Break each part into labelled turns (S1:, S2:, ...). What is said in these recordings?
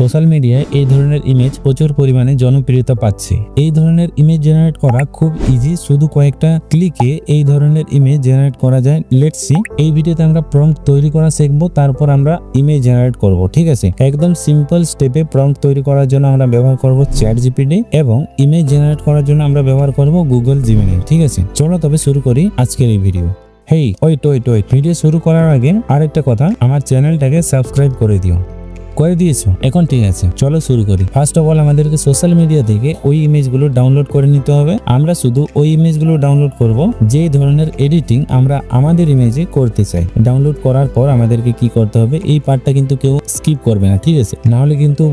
S1: Social মিডিয়ায় এই ধরনের ইমেজ প্রচুর পরিমাণে জনপ্রিয়তা পাচ্ছে। এই ধরনের ইমেজ জেনারেট করা খুব ইজি, শুধু কয়েকটা ক্লিকে এই ধরনের ইমেজ জেনারেট করা যায়। লেটস সি, এই ভিডিওতে আমরা প্রম্পট তৈরি করা শিখবো, তারপর আমরা ইমেজ জেনারেট করব। ঠিক আছে, একদম সিম্পল স্টেপে প্রম্পট তৈরি করার জন্য আমরা ব্যবহার করব ChatGPT এবং ইমেজ জেনারেট করার জন্য আমরা ব্যবহার করব গুগল Gemini। ঠিক আছে, চলো তবে শুরু করি আজকের এই ভিডিও। হেই ওয়েট, ভিডিও শুরু করার আগে আরেকটা কথা, আমার চ্যানেলটাকে সাবস্ক্রাইব করে দিও। করে দিয়েছো? এখন ঠিক আছে, চলো শুরু করি। ফার্স্ট অফ অল আমাদেরকে সোশ্যাল মিডিয়া থেকে ওই ইমেজগুলো ডাউনলোড করে নিতে হবে। আমরা শুধু ওই ইমেজগুলো ডাউনলোড করব যে ধরনের এডিটিং আমরা আমাদের ইমেজে করতে চাই। ডাউনলোড করার পর আমাদেরকে কি করতে হবে, এই পার্টটা কিন্তু কেউ স্কিপ করবে না। ঠিক আছে, না হলে কিন্তু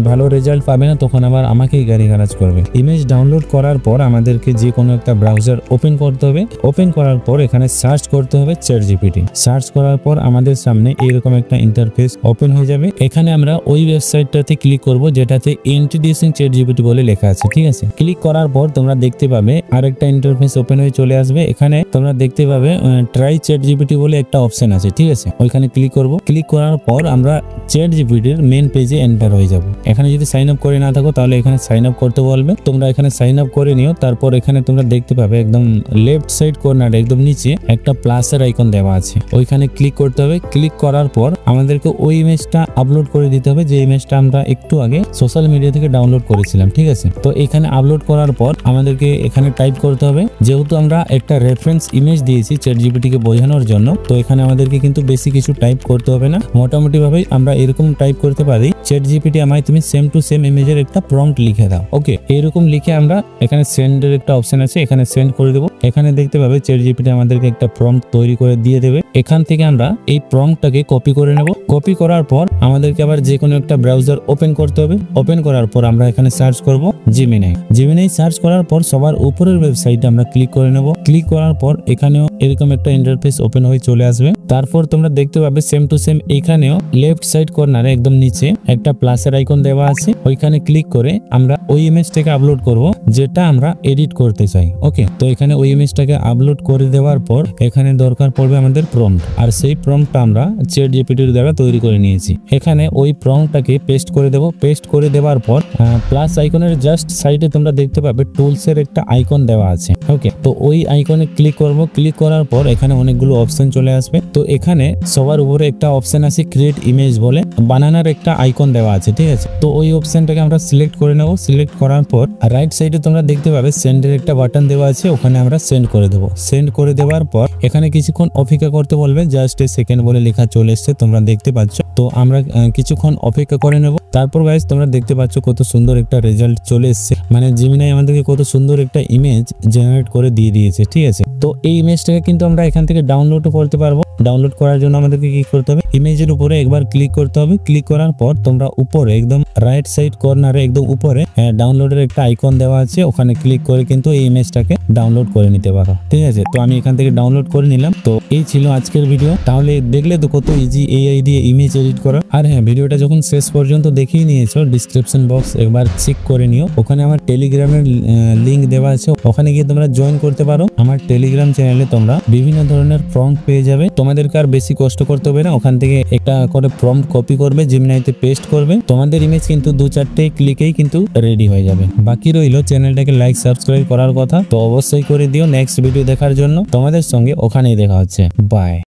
S1: ভালো রেজাল্ট পাবে না, তখন আবার আমাকেই গালিগালাজ করবে। ইমেজ ডাউনলোড করার পর আমাদেরকে যে কোনো একটা ব্রাউজার ওপেন করতে হবে। ওপেন করার পর এখানে সার্চ করতে হবে ChatGPT। সার্চ করার পর আমাদের সামনে এরকম একটা ইন্টারফেস ওপেন হয়ে যাবে। এখানে আমরা ওই ওয়েবসাইটটাতে ক্লিক করব যেটাতে ইন্ট্রোডিউসিং ChatGPT বলে লেখা আছে। ঠিক আছে, ক্লিক করার পর তোমরা দেখতে পাবে আরেকটা ইন্টারফেস ওপেন হয়ে চলে আসবে। এখানে তোমরা দেখতে পাবে ট্রাই ChatGPT বলে একটা অপশন আছে। ঠিক আছে, ওইখানে ক্লিক করব। ক্লিক করার পর আমরা ChatGPT এর মেন পেজে এন্টার হয়ে যাব। এখানে যদি সাইন আপ করে না থাকো তাহলে এখানে সাইন আপ করতে বলবে, তোমরা এখানে সাইন আপ করে নিও। তারপর এখানে তোমরা দেখতে পাবে একদম লেফট সাইড কর্নারে একদম নিচে একটা প্লাসের আইকন দেওয়া আছে, ওইখানে ক্লিক করতে হবে। ক্লিক করার পর আমাদেরকে ওই ইমেজটা আপলোড করে দিতে হবে যে ইমেজটা আমরা একটু আগে সোশ্যাল মিডিয়া থেকে ডাউনলোড করেছিলাম। ঠিক আছে, তো এখানে আপলোড করার পর আমাদেরকে এখানে টাইপ করতে হবে। যেহেতু আমরা একটা রেফারেন্স ইমেজ দিয়েছি ChatGPT কে বোঝানোর জন্য, তো এখানে আমাদেরকে কিন্তু বেশি কিছু টাইপ করতে হবে না। মোটামুটি ভাবে আমরা এরকম টাইপ করতে পারি, ChatGPT আমায় তুমি সেম টু সেম ইমেজের একটা প্রম্পট লিখে দাও। ওকে, এরকম লিখে আমরা এখানে সেন্ডের একটা অপশন আছে, এখানে সেন্ড করে দেবো। এখানে দেখতে পাবে ChatGPT আমাদেরকে একটা প্রম্পট তৈরি করে দিয়ে দেবে। এখান থেকে আমরা এই প্রম্পটটাকে কপি করে নেব। কপি করার পর আমাদেরকে আবার যে কোনো একটা ব্রাউজার ওপেন করতে হবে। ওপেন করার পর আমরা এখানে সার্চ করব Gemini সার্চ করার পর সবার উপরের ওয়েবসাইটে আমরা ক্লিক করে নেব। ক্লিক করার পর এখানেও এরকম একটা ইন্টারফেস ওপেন হয়ে চলে আসবে। তারপর তোমরা দেখতে পাবে সেম টু সেম এখানেও লেফট সাইড কর্নারে একদম নিচে একটা প্লাসের আইকন দেওয়া আছে, ওইখানে ক্লিক করে আমরা ওই ইমেজটাকে আপলোড করব যেটা আমরা এডিট করতে চাই। ওকে, তো এখানে ওই ইমেজটাকে আপলোড করে দেওয়ার পর এখানে দরকার পড়বে আমাদের প্রম্পট, আর সেই প্রম্পটটা আমরা ChatGPT এর দ্বারা তৈরি করে নিয়েছি। এখানে ওই প্রম্পটটাকে পেস্ট করে দেব। পেস্ট করে দেওয়ার পর প্লাস আইকনের জাস্ট সাইডে তোমরা দেখতে পাবে টুলস এর একটা আইকন দেওয়া আছে। ওকে, তো ওই আইকনে ক্লিক করব। ক্লিক করার পর এখানে অনেকগুলো অপশন চলে আসবে। তো এখানে সবার উপরে একটা অপশন আছে ক্রিয়েট ইমেজ বলে, বানানোর একটা আইকন দেওয়া আছে। ঠিক আছে, তো ওই অপশনটাকে আমরা সিলেক্ট করে নেব। সিলেক্ট করার পর রাইট সাইডে তোমরা দেখতে পাবে সেন্ডের একটা বাটন দেওয়া আছে, ওখানে আমরা সেন্ড করে দেব। সেন্ড করে দেওয়ার পর এখানে কিছুক্ষণ অপেক্ষা করতে বলবে, জাস্ট এ সেকেন্ড বলে লেখা চলে এসছে, তোমরা দেখতে পাচ্ছ। তো আমরা কিছুক্ষণ অপেক্ষা করে নেব। তারপর গাইস তোমরা দেখতে পাচ্ছ কত সুন্দর একটা রেজাল্ট চলে এসছে, মানে Gemini আমাদেরকে কত সুন্দর একটা ইমেজ জেনারেট করে দিয়ে দিয়েছে। ঠিক আছে, তো এই ইমেজটাকে কিন্তু আমরা এখান থেকে ডাউনলোডও করতে পারবো। ডাউনলোড করার জন্য আমাদেরকে কি করতে হবে, ইমেজের উপরে একবার ক্লিক করতে হবে। ক্লিক করার পর তোমরা উপরে একদম রাইট সাইড কর্নারে একদম উপরে ডাউনলোডের একটা আইকন দেওয়া আছে, ওখানে ক্লিক করে কিন্তু এই ইমেজটাকে ডাউনলোড করে নিতে পারো। ঠিক আছে, তো আমি এখান থেকে ডাউনলোড করে নিলাম। তো এই ছিল আজকের ভিডিও। তাহলে দেখলে তো কত ইজি AI দিয়ে ইমেজ এডিট করা। আর হ্যাঁ, ভিডিওটা যখন শেষ পর্যন্ত দেখিয়ে নিয়েছো, ডিসক্রিপশন বক্স একবার চেক করে নিও, ওখানে আমার টেলিগ্রামের লিংক দেওয়া আছে, ওখানে গিয়ে তোমরা জয়েন করতে পারো। আমার টেলিগ্রাম চ্যানেলে তোমরা বিভিন্ন ধরনের প্রম্পট পেয়ে যাবে, তোমাদেরকে আর বেশি কষ্ট করতে হবে না। ওখান থেকে একটা করে প্রম্পট কপি করবে, Gemini-তে পেস্ট করবে, তোমাদের ইমেজ কিন্তু 2-4টে ক্লিকেই কিন্তু রেডি হয়ে যাবে। বাকি রইলো চ্যানেলটাকে লাইক সাবস্ক্রাইব করার কথা, তো অবশ্যই করে দিও। নেক্সট ভিডিও দেখার জন্য তোমাদের সঙ্গে ওখানেই দেখা হচ্ছে। বাই।